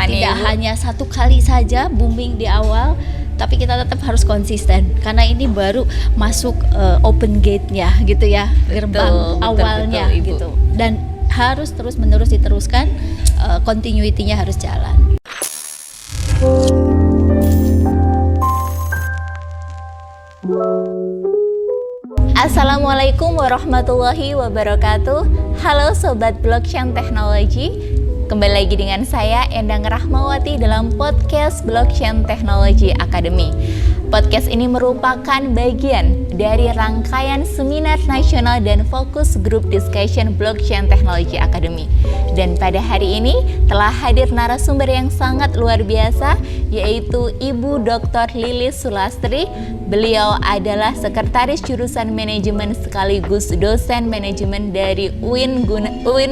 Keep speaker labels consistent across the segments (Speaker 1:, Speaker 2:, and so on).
Speaker 1: tidak
Speaker 2: Ibu.
Speaker 1: hanya satu kali saja booming di awal, tapi kita tetap harus konsisten karena ini baru masuk open gate-nya gitu ya, gerbang awalnya
Speaker 2: betul, Ibu.
Speaker 1: gitu. Dan harus terus menerus diteruskan, continuity-nya harus jalan.
Speaker 2: Assalamualaikum warahmatullahi wabarakatuh. Halo Sobat Blockchain Technology, kembali lagi dengan saya Endang Rahmawati dalam podcast Blockchain Technology Academy. Podcast ini merupakan bagian dari rangkaian seminar nasional dan fokus grup discussion Blockchain Technology Academy. Dan pada hari ini telah hadir narasumber yang sangat luar biasa, yaitu Ibu Dr. Lilis Sulastri. Beliau adalah Sekretaris Jurusan Manajemen sekaligus dosen manajemen dari UIN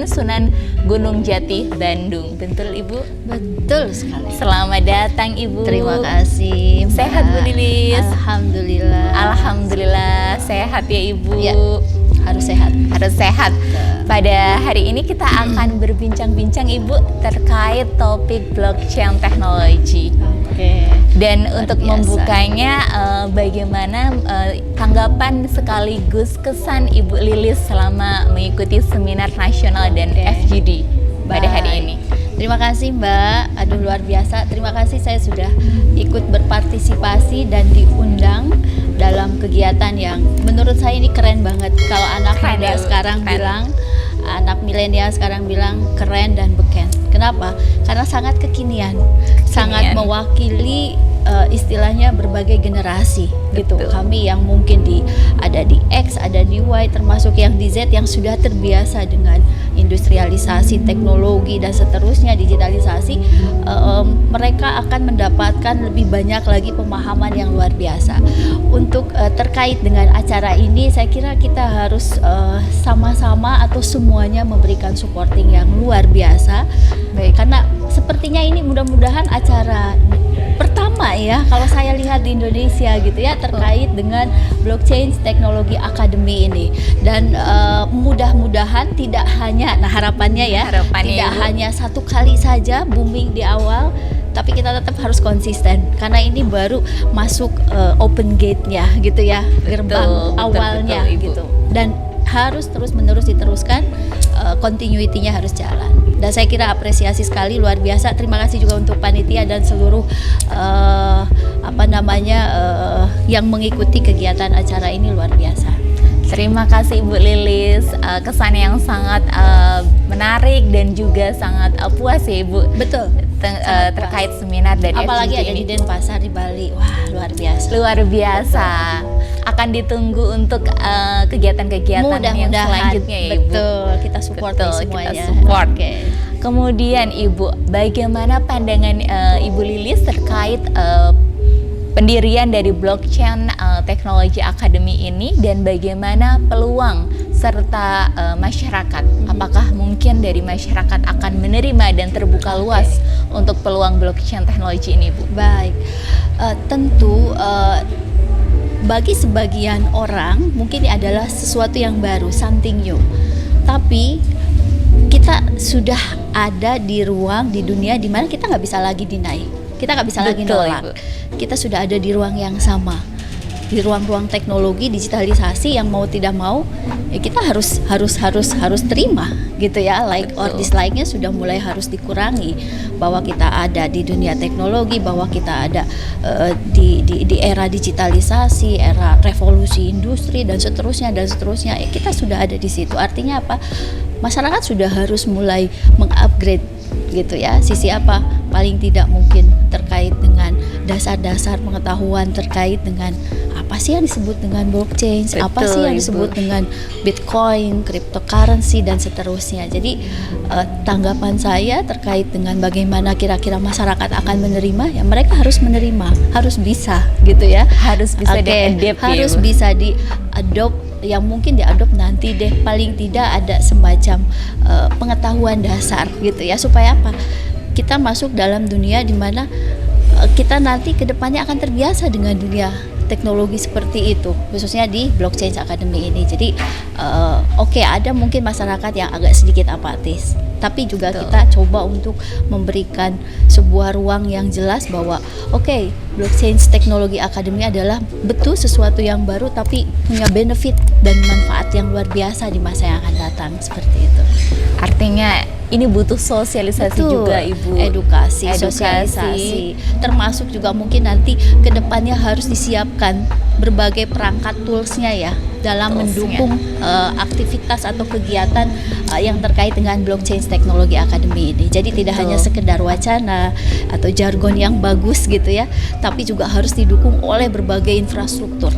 Speaker 2: Sunan Gunung Jati, Bandung. Betul, Ibu?
Speaker 1: Betul sekali.
Speaker 2: Selamat datang, Ibu.
Speaker 1: Terima kasih, Mbak.
Speaker 2: Sehat, Bu Lilis?
Speaker 1: Alhamdulillah.
Speaker 2: Alhamdulillah sehat ya, Ibu.
Speaker 1: Ya, harus sehat.
Speaker 2: Harus sehat. Pada hari ini kita akan berbincang-bincang, Ibu, terkait topik blockchain technology.
Speaker 1: Oke.
Speaker 2: Dan
Speaker 1: Luar
Speaker 2: untuk
Speaker 1: biasa.
Speaker 2: membukanya, bagaimana tanggapan sekaligus kesan Ibu Lilis selama mengikuti seminar nasional dan FGD pada hari
Speaker 1: Baik.
Speaker 2: ini?
Speaker 1: Terima kasih, Mbak. Aduh, luar biasa. Terima kasih saya sudah ikut berpartisipasi dan diundang dalam kegiatan yang menurut saya ini keren banget. Kalau anak
Speaker 2: Keren
Speaker 1: muda
Speaker 2: ya, Bu.
Speaker 1: sekarang
Speaker 2: Keren.
Speaker 1: bilang, anak milenial sekarang bilang keren dan beken. Kenapa? Karena sangat kekinian, sangat mewakili istilahnya berbagai generasi gitu.
Speaker 2: Betul.
Speaker 1: Kami yang mungkin ada di X, ada di Y, termasuk yang di Z yang sudah terbiasa dengan industrialisasi, teknologi dan seterusnya, digitalisasi, mereka akan mendapatkan lebih banyak lagi pemahaman yang luar biasa. Untuk terkait dengan acara ini, saya kira kita harus sama-sama atau semuanya memberikan supporting yang luar biasa. Baik, karena sepertinya ini mudah-mudahan acara pertama ya kalau saya lihat di Indonesia gitu ya terkait dengan Blockchain Technology Academy ini. Dan mudah-mudahan tidak hanya, nah harapannya ya,
Speaker 2: Harapannya,
Speaker 1: tidak
Speaker 2: Ibu.
Speaker 1: hanya satu kali saja booming di awal, tapi kita tetap harus konsisten karena ini baru masuk open gate-nya gitu ya, gerbang awalnya
Speaker 2: betul, Ibu.
Speaker 1: gitu. Dan harus terus menerus diteruskan, continuity-nya harus jalan. Dan saya kira apresiasi sekali, luar biasa. Terima kasih juga untuk panitia dan seluruh yang mengikuti kegiatan acara ini, luar biasa.
Speaker 2: Terima kasih Ibu Lilis, kesan yang sangat menarik dan juga sangat puas ya, Ibu.
Speaker 1: Betul.
Speaker 2: Terkait seminar dari
Speaker 1: Apalagi
Speaker 2: FGD
Speaker 1: ada
Speaker 2: ini.
Speaker 1: di Denpasar di Bali. Wah, luar biasa.
Speaker 2: Luar biasa. Akan ditunggu untuk kegiatan-kegiatan yang
Speaker 1: Mudah-mudahan.
Speaker 2: selanjutnya ya, Ibu.
Speaker 1: Betul, kita support
Speaker 2: Betul,
Speaker 1: nih
Speaker 2: kita
Speaker 1: semuanya.
Speaker 2: support.
Speaker 1: Oke.
Speaker 2: Kemudian Ibu, bagaimana pandangan Ibu Lilis terkait pendirian dari Blockchain Technology Academy ini dan bagaimana peluang serta masyarakat? Apakah mungkin dari masyarakat akan menerima dan terbuka luas untuk peluang blockchain teknologi ini, Bu?
Speaker 1: Baik, tentu bagi sebagian orang mungkin ini adalah sesuatu yang baru, something new. Tapi kita sudah ada di ruang di dunia di mana kita nggak bisa lagi deny, kita nggak bisa lagi
Speaker 2: Betul,
Speaker 1: nolak.
Speaker 2: Ibu.
Speaker 1: Kita sudah ada di ruang yang sama, di ruang-ruang teknologi digitalisasi yang mau tidak mau ya kita harus terima gitu ya, like or
Speaker 2: Betul.
Speaker 1: dislike-nya sudah mulai harus dikurangi, bahwa kita ada di dunia teknologi, bahwa kita ada di era digitalisasi, era revolusi industri dan seterusnya ya, kita sudah ada di situ. Artinya apa? Masyarakat sudah harus mulai mengupgrade gitu ya. Sisi apa? Paling tidak mungkin terkait dengan dasar-dasar pengetahuan terkait dengan apa sih yang disebut dengan blockchain, apa
Speaker 2: Betul,
Speaker 1: sih yang
Speaker 2: Ibu.
Speaker 1: disebut dengan Bitcoin, cryptocurrency dan seterusnya. Jadi tanggapan saya terkait dengan bagaimana kira-kira masyarakat akan menerima, ya mereka harus menerima, harus bisa gitu ya.
Speaker 2: Harus bisa
Speaker 1: Oke,
Speaker 2: di-adapt ya,
Speaker 1: harus
Speaker 2: Bu.
Speaker 1: bisa di-adopt, yang mungkin diadopt nanti deh, paling tidak ada semacam pengetahuan dasar gitu ya, supaya apa? Kita masuk dalam dunia di mana kita nanti kedepannya akan terbiasa dengan dunia teknologi seperti itu, khususnya di Blockchain Academy ini. Jadi oke, ada mungkin masyarakat yang agak sedikit apatis, tapi juga kita coba untuk memberikan sebuah ruang yang jelas bahwa oke, Blockchain Technology Academy adalah betul sesuatu yang baru tapi punya benefit dan manfaat yang luar biasa di masa yang akan datang, seperti itu.
Speaker 2: Artinya ini butuh sosialisasi juga Ibu.
Speaker 1: Edukasi, sosialisasi, termasuk juga mungkin nanti ke depannya harus disiapkan berbagai perangkat toolsnya ya dalam mendukung aktivitas atau kegiatan yang terkait dengan Blockchain Technology Academy ini. Jadi tidak hanya sekedar wacana atau jargon yang bagus gitu ya, tapi juga harus didukung oleh berbagai infrastruktur,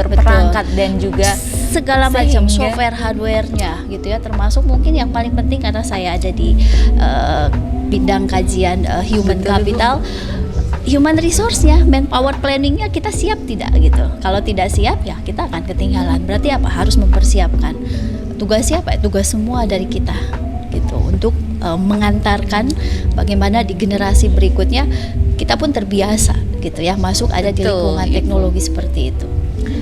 Speaker 2: perangkat dan juga
Speaker 1: segala macam software, hardware-nya gitu ya, termasuk mungkin yang paling penting karena saya ada di bidang kajian human capital. Human resource-nya, manpower planning-nya kita siap tidak gitu. Kalau tidak siap ya kita akan ketinggalan. Berarti apa? Harus mempersiapkan. Tugasnya apa? Tugas semua dari kita gitu untuk mengantarkan bagaimana di generasi berikutnya kita pun terbiasa gitu ya masuk ada di lingkungan teknologi seperti itu.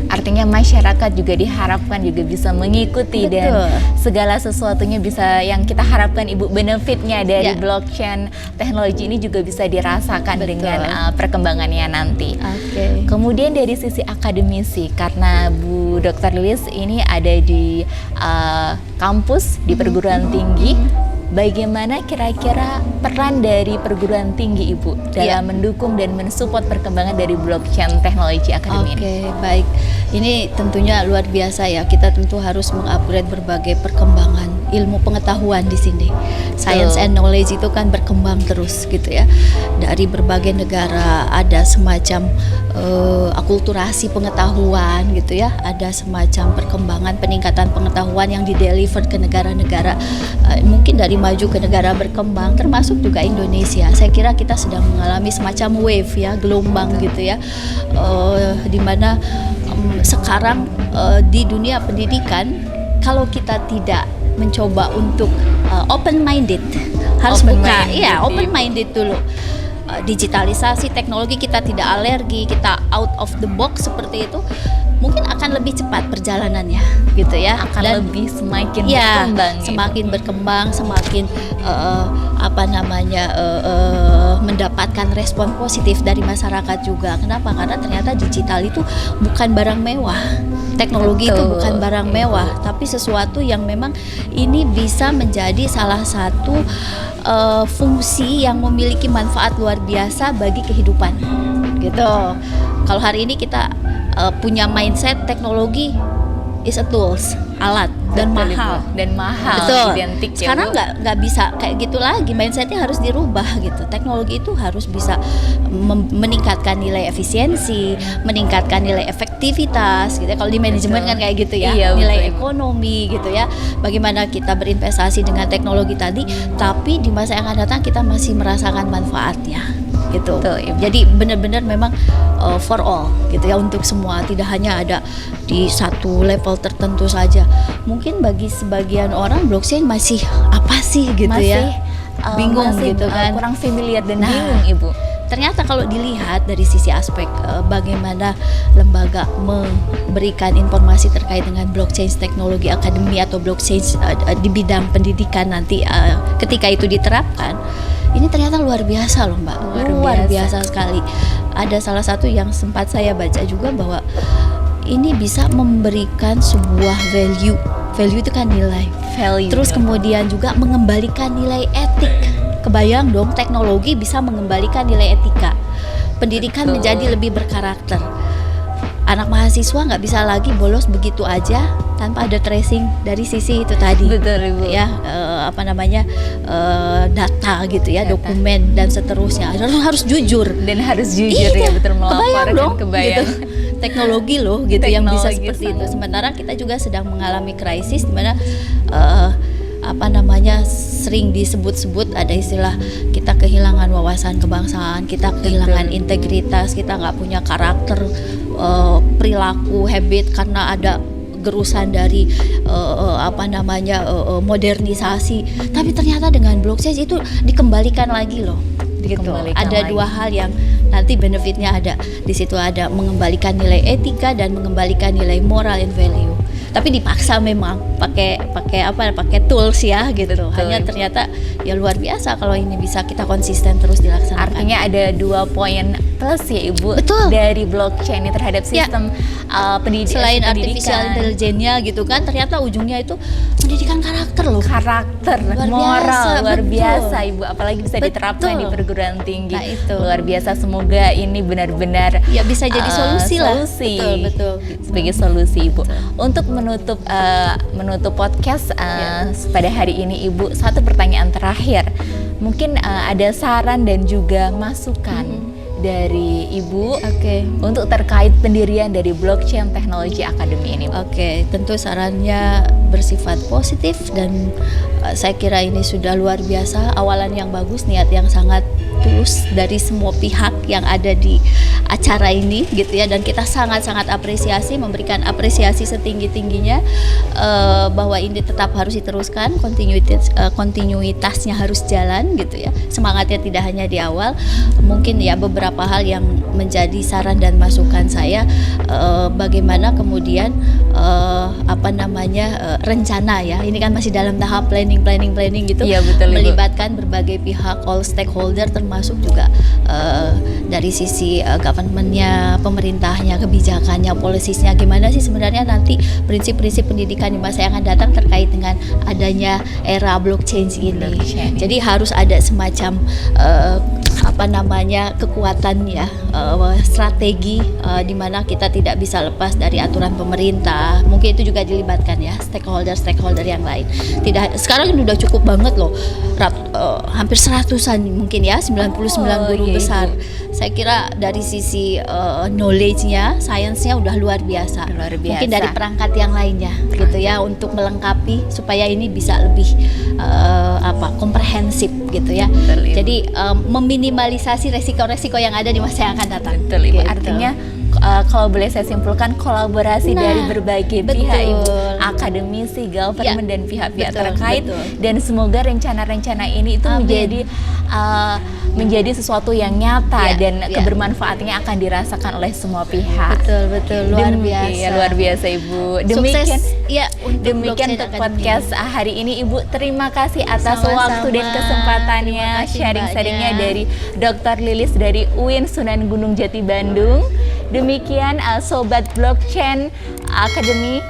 Speaker 2: Artinya masyarakat juga diharapkan juga bisa mengikuti dan segala sesuatunya bisa yang kita harapkan Ibu benefitnya dari blockchain teknologi ini juga bisa dirasakan dengan perkembangannya nanti. Kemudian dari sisi akademisi, karena Bu Dr. Lilis ini ada di kampus di perguruan tinggi, bagaimana kira-kira peran dari perguruan tinggi Ibu dalam mendukung dan mensupport perkembangan dari Blockchain Technology Academy ini?
Speaker 1: Baik. Ini tentunya luar biasa ya. Kita tentu harus mengupgrade berbagai perkembangan ilmu pengetahuan di sini. Science and knowledge itu kan berkembang terus gitu ya. Dari berbagai negara ada semacam akulturasi pengetahuan gitu ya. Ada semacam perkembangan peningkatan pengetahuan yang dideliver ke negara-negara mungkin dari maju ke negara berkembang, termasuk juga Indonesia. Saya kira kita sedang mengalami semacam wave ya, gelombang gitu ya, di mana sekarang di dunia pendidikan kalau kita tidak mencoba untuk open minded, harus open minded dulu. Digitalisasi teknologi kita tidak alergi, kita out of the box seperti itu, mungkin akan lebih cepat perjalanannya gitu ya,
Speaker 2: dan lebih semakin
Speaker 1: berkembang, semakin mendapatkan respon positif dari masyarakat juga. Kenapa? Karena ternyata digital itu bukan barang mewah, teknologi itu bukan barang mewah, tapi sesuatu yang memang ini bisa menjadi salah satu fungsi yang memiliki manfaat luar biasa bagi kehidupan gitu. Kalau hari ini kita punya mindset teknologi is a tools, alat dan mahal.
Speaker 2: Betul.
Speaker 1: Identik ya. Sekarang nggak bisa kayak gitu lagi, mindsetnya harus dirubah gitu. Teknologi itu harus bisa meningkatkan nilai efisiensi, meningkatkan nilai efektivitas gitu ya. Kalau di manajemen kan kayak gitu ya, nilai ekonomi gitu ya. Bagaimana kita berinvestasi dengan teknologi tadi, tapi di masa yang akan datang kita masih merasakan manfaatnya gitu. Jadi benar-benar memang for all gitu ya, untuk semua, tidak hanya ada di satu level tertentu saja. Mungkin bagi sebagian orang blockchain masih apa sih gitu bingung gitu kan,
Speaker 2: kurang familiar dan bingung Ibu.
Speaker 1: Ternyata kalau dilihat dari sisi aspek bagaimana lembaga memberikan informasi terkait dengan Blockchain Technology Academy atau blockchain di bidang pendidikan nanti ketika itu diterapkan, ini ternyata luar biasa loh Mbak, luar biasa sekali. Ada salah satu yang sempat saya baca juga bahwa ini bisa memberikan sebuah value itu kan nilai, terus kemudian juga mengembalikan nilai etik. Kebayang dong, teknologi bisa mengembalikan nilai etika, pendidikan menjadi lebih berkarakter. Anak mahasiswa nggak bisa lagi bolos begitu aja tanpa ada tracing dari sisi itu tadi.
Speaker 2: Betul Ibu.
Speaker 1: Ya, data gitu ya, dokumen dan seterusnya. Harus jujur
Speaker 2: dan harus jujur ya, betul, melaporkan.
Speaker 1: Kebayang gitu. Teknologi loh gitu yang bisa seperti itu. Sementara kita juga sedang mengalami krisis di mana sering disebut-sebut ada istilah kita kehilangan wawasan kebangsaan, kita kehilangan integritas, kita nggak punya karakter, perilaku, habit karena ada gerusan dari modernisasi. Tapi ternyata dengan blockchain itu dikembalikan lagi loh. gitu.
Speaker 2: Dikembalikan
Speaker 1: Ada
Speaker 2: lagi.
Speaker 1: dua hal yang nanti benefitnya ada di situ, ada mengembalikan nilai etika dan mengembalikan nilai moral and value. Tapi dipaksa memang pakai tools ya gitu.
Speaker 2: Betul.
Speaker 1: Hanya ternyata ya luar biasa kalau ini bisa kita konsisten terus dilaksanakan.
Speaker 2: Artinya ada 2 poin plus ya Ibu.
Speaker 1: Betul.
Speaker 2: Dari blockchain ini terhadap sistem
Speaker 1: Selain
Speaker 2: pendidikan.
Speaker 1: artificial intelligence-nya gitu kan, ternyata ujungnya itu pendidikan karakter loh.
Speaker 2: Karakter,
Speaker 1: Luar
Speaker 2: moral,
Speaker 1: biasa,
Speaker 2: luar
Speaker 1: betul.
Speaker 2: biasa Ibu, apalagi bisa
Speaker 1: Betul.
Speaker 2: diterapkan di perguruan tinggi.
Speaker 1: Nah, itu.
Speaker 2: Luar biasa, semoga ini benar-benar
Speaker 1: Ya bisa jadi solusi lah.
Speaker 2: solusi.
Speaker 1: Betul.
Speaker 2: Sebagai solusi Ibu. Untuk menutup podcast pada hari ini Ibu, satu pertanyaan terakhir. Mungkin ada saran dan juga masukan dari Ibu untuk terkait pendirian dari Blockchain Technology Academy ini.
Speaker 1: Oke, tentu sarannya bersifat positif dan saya kira ini sudah luar biasa, awalan yang bagus, niat yang sangat tulus dari semua pihak yang ada di acara ini gitu ya, dan kita sangat-sangat apresiasi, memberikan apresiasi setinggi-tingginya bahwa ini tetap harus diteruskan, kontinuitasnya harus jalan gitu ya. Semangatnya tidak hanya di awal, mungkin ya beberapa hal yang menjadi saran dan masukan saya, bagaimana kemudian rencana ya, ini kan masih dalam tahap planning gitu.
Speaker 2: Iya, betul, Ibu.
Speaker 1: Melibatkan berbagai pihak, all stakeholder, termasuk juga dari sisi government-nya, pemerintahnya, kebijakannya, policy-nya, gimana sih sebenarnya nanti prinsip-prinsip pendidikan di masa yang akan datang terkait dengan adanya era blockchain ini. Jadi harus ada semacam kekuatan ya, strategi di mana kita tidak bisa lepas dari aturan pemerintah. Mungkin itu juga dilibatkan ya stakeholder yang lain. Sekarang ini udah cukup banget loh, hampir 100-an mungkin ya, 99 guru besar. Saya kira dari sisi knowledge-nya, sainsnya udah luar biasa. Mungkin dari perangkat yang lainnya gitu ya, untuk melengkapi supaya ini bisa lebih komprehensif gitu ya. Jadi meminimalisasi resiko-resiko yang ada di masa yang akan datang.
Speaker 2: Betul, Ibu.
Speaker 1: Gitu.
Speaker 2: Artinya kalau boleh saya simpulkan, kolaborasi dari berbagai pihak, Ibu, akademisi, government, dan pihak-pihak terkait. Dan semoga rencana-rencana ini itu menjadi sesuatu yang nyata dan kebermanfaatnya akan dirasakan oleh semua pihak.
Speaker 1: Betul, luar biasa.
Speaker 2: Luar biasa, Ibu. Demikian untuk podcast hari ini, Ibu. Terima kasih atas waktu dan kesempatannya, sharing-sharingnya dari Dr. Lilis dari UIN Sunan Gunung Jati Bandung. Demikian Sobat Blockchain Academy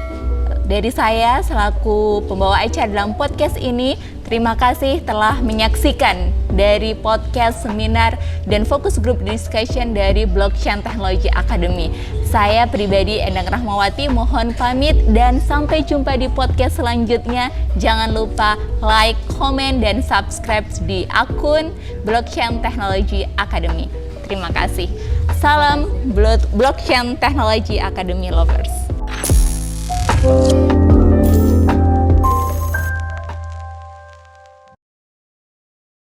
Speaker 2: dari saya selaku pembawa acara dalam podcast ini. Terima kasih telah menyaksikan dari podcast, seminar, dan fokus group discussion dari Blockchain Technology Academy. Saya pribadi Endang Rahmawati mohon pamit dan sampai jumpa di podcast selanjutnya. Jangan lupa like, comment, dan subscribe di akun Blockchain Technology Academy. Terima kasih. Salam Blockchain Technology Academy lovers.